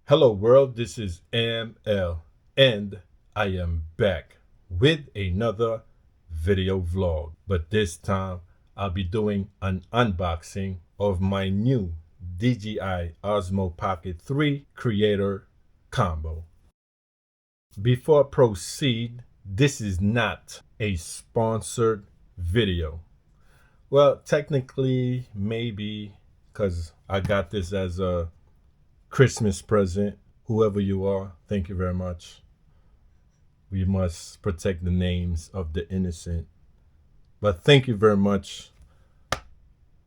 Hello world, this is ML and I am back with another video vlog. But this time I'll be doing an unboxing of my new DJI Osmo Pocket 3 Creator Combo. Before I proceed, this is not a sponsored video. Well, technically maybe, because I got this as a Christmas present. Whoever you are, thank you very much. We must protect the names of the innocent. But thank you very much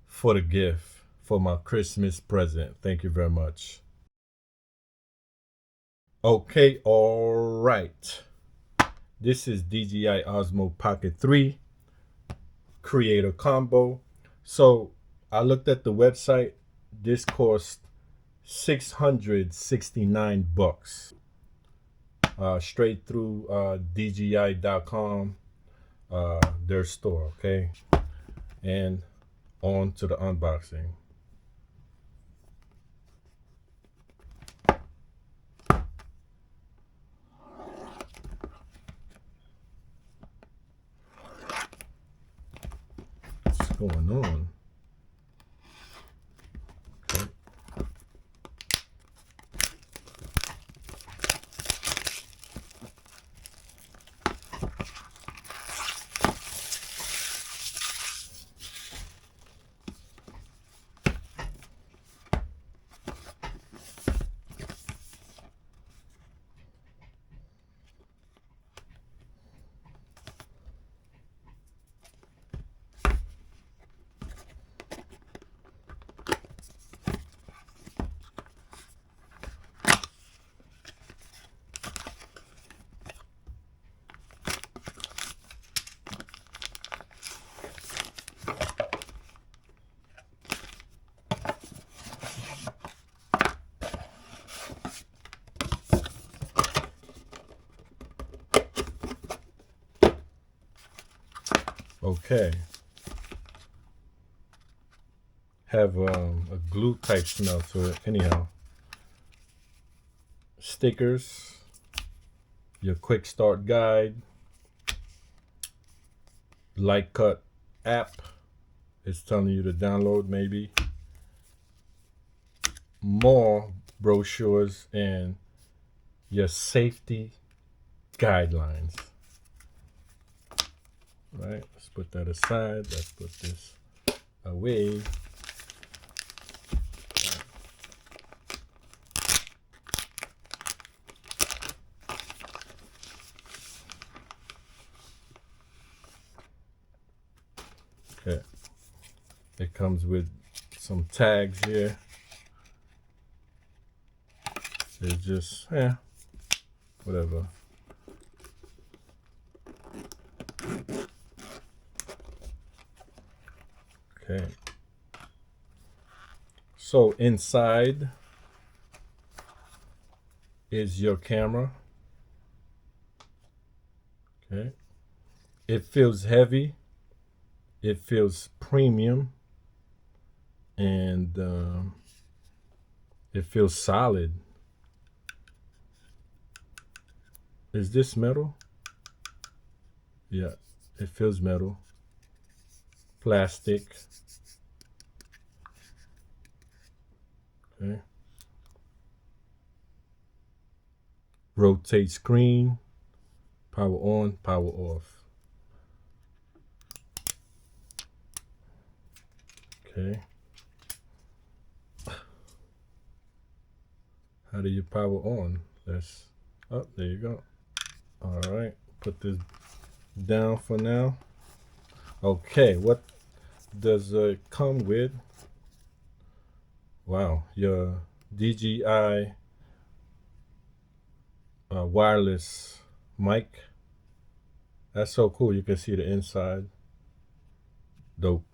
for the gift, for my Christmas present. Thank you very much. Okay, all right. This is DJI Osmo Pocket 3 Creator Combo. So I looked at the website. This cost $669. Straight through DJI.com, their store, okay? And on to the unboxing. What's going on? Okay. Okay. Have a glue type smell to it. Anyhow, stickers, your quick start guide, light cut app. It's telling you to download maybe. More brochures and your safety guidelines. Right, let's put that aside. Let's put this away. Okay, it comes with some tags here. It's just, whatever. Okay. So inside is your camera. Okay. It feels heavy. It feels premium. And it feels solid. Is this metal? Yeah, it feels metal. Plastic. Okay. Rotate screen. Power on, power off. Okay. How do you power on? That's up. There you go. All right. Put this down for now. Okay. What does it come with? Wow. Your DJI wireless mic. That's so cool. You can see the inside. Dope.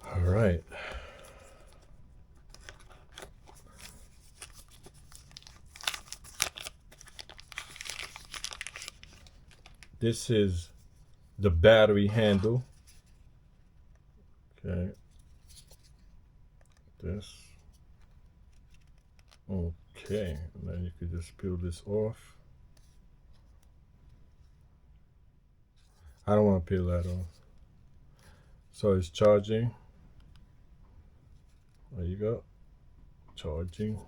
All right. This is the battery handle. Okay. This. Okay, and then you could just peel this off. I don't want to peel that off. So it's charging. There you go. Charging.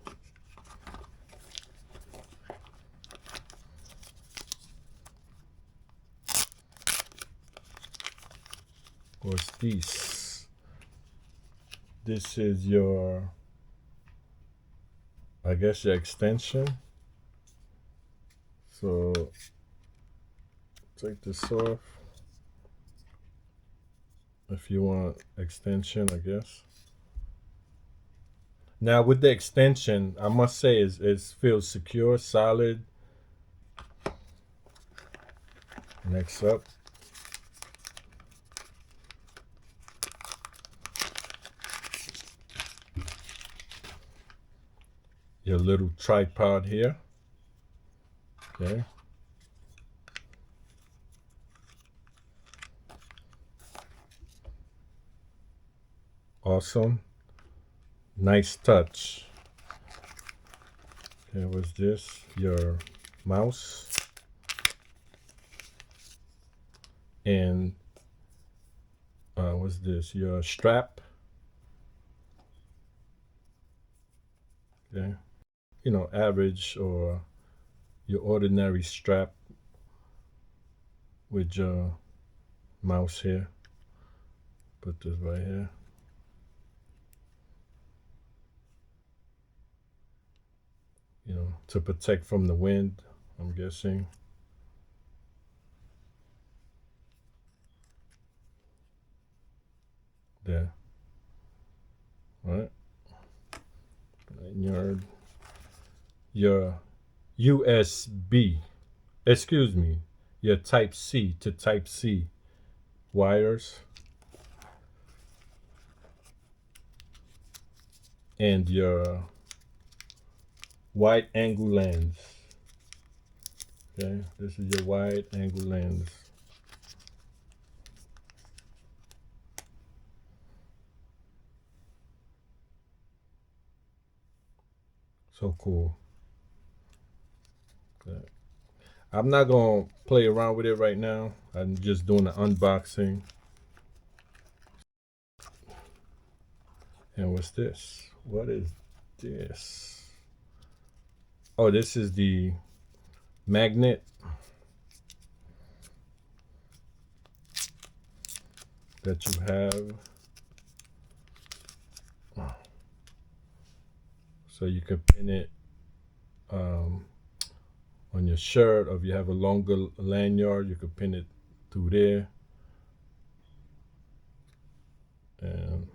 What's this? This is your, I guess, your extension. So take this off if you want extension, I guess. Now with the extension, I must say it feels secure, solid. Next up, your little tripod here. Okay. Awesome. Nice touch. Okay, what's this? Your mouse. And what's this? Your strap. Okay. You know, average or your ordinary strap with your mouse here. Put this right here. You know, to protect from the wind, I'm guessing. There. Right. And your USB, excuse me, your Type C to Type C wires. And your wide angle lens. Okay, this is your wide angle lens. So cool. Okay. I'm not gonna play around with it right now. I'm just doing an unboxing. And what's this? What is this? Oh, this is the magnet that you have. So you can pin it on your shirt, or if you have a longer lanyard, you can pin it through there. And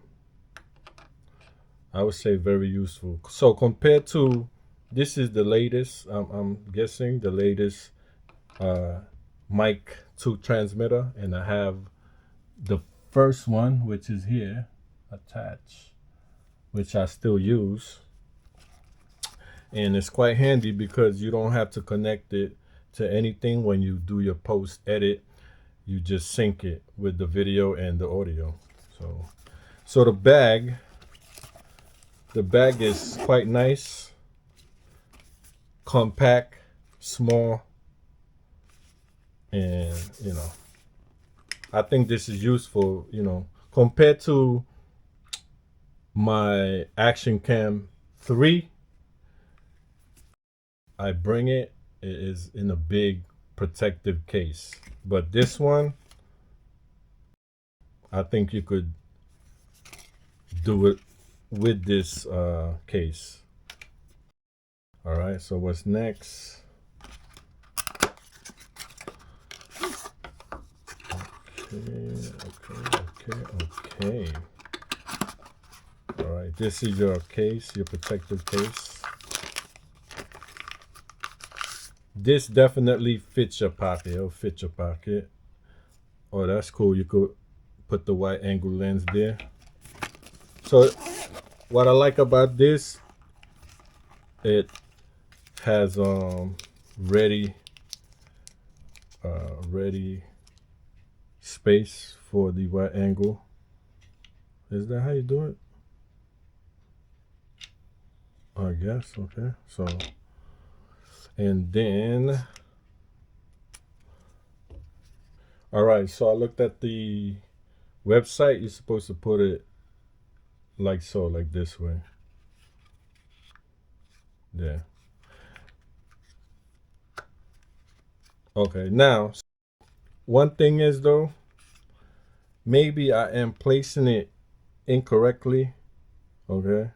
I would say very useful. So compared to, this is the latest, I'm guessing the latest mic 2 transmitter, and I have the first one, which is here attached, which I still use. And it's quite handy because you don't have to connect it to anything. When you do your post edit, you just sync it with the video and the audio. So the bag is quite nice, compact, small, and you know, I think this is useful, you know, compared to my Action Cam 3. I bring it is in a big protective case, but this one, I think you could do it with this case. All right, so what's next? Okay. All right, this is your case, your protective case. This definitely fits your pocket. It'll fit your pocket. Oh, that's cool. You could put the wide angle lens there. So what I like about this, it has ready space for the wide angle. Is that how you do it? I guess. Okay, so, and then, all right, so I looked at the website. You're supposed to put it like so, like this way. Yeah. Okay, now, one thing is though, maybe I am placing it incorrectly. Okay,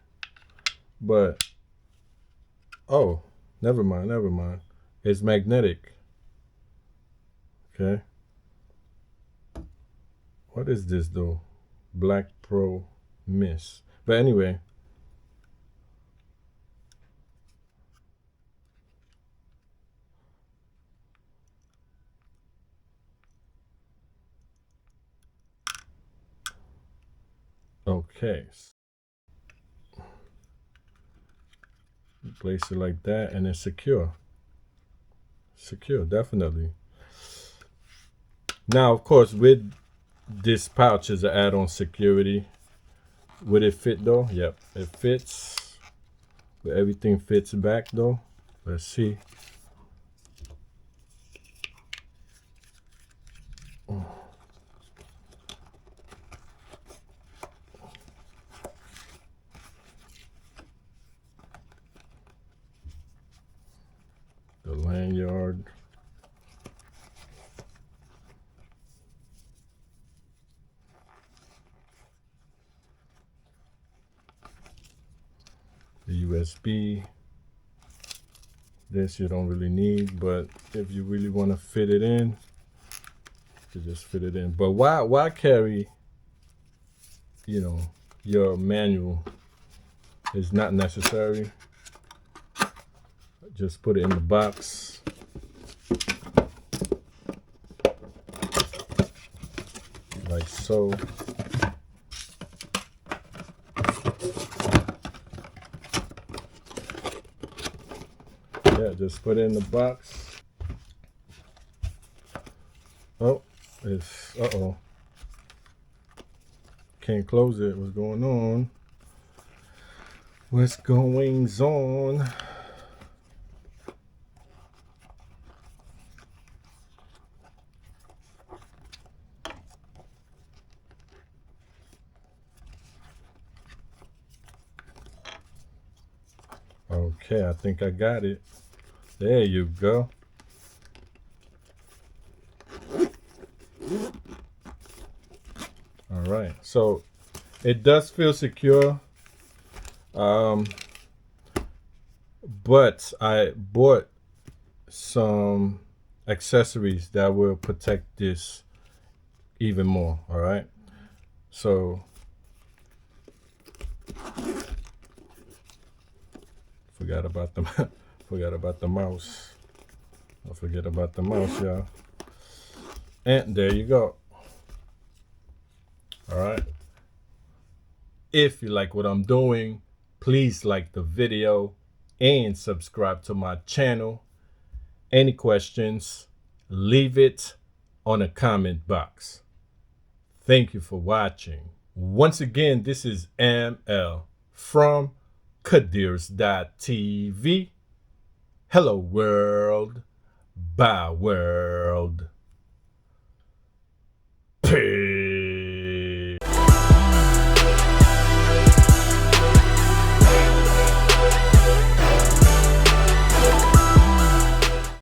but, oh, never mind, never mind. It's magnetic. Okay. What is this though? Black Pro Miss. But anyway. Okay. Place it like that and it's secure. Secure, definitely. Now, of course, with this pouch is an add-on security. Would it fit though? Yep, it fits. But everything fits back though. Let's see. The lanyard. The USB. This you don't really need, but if you really want to fit it in, you just fit it in. But why carry, you know, your manual? Is not necessary. Just put it in the box. Like so. Yeah, just put it in the box. Oh, it's, uh-oh. Can't close it. What's going on? What's going on? Okay, I think I got it. There you go. All right, so it does feel secure. But I bought some accessories that will protect this even more. All right, so forgot about the forgot about the mouse. Don't forget about the mouse, y'all. And there you go. All right, if you like what I'm doing, please like the video and subscribe to my channel. Any questions, leave it on a comment box. Thank you for watching. Once again, this is ML from KadeersTV. Hello world. Bye world. Peace.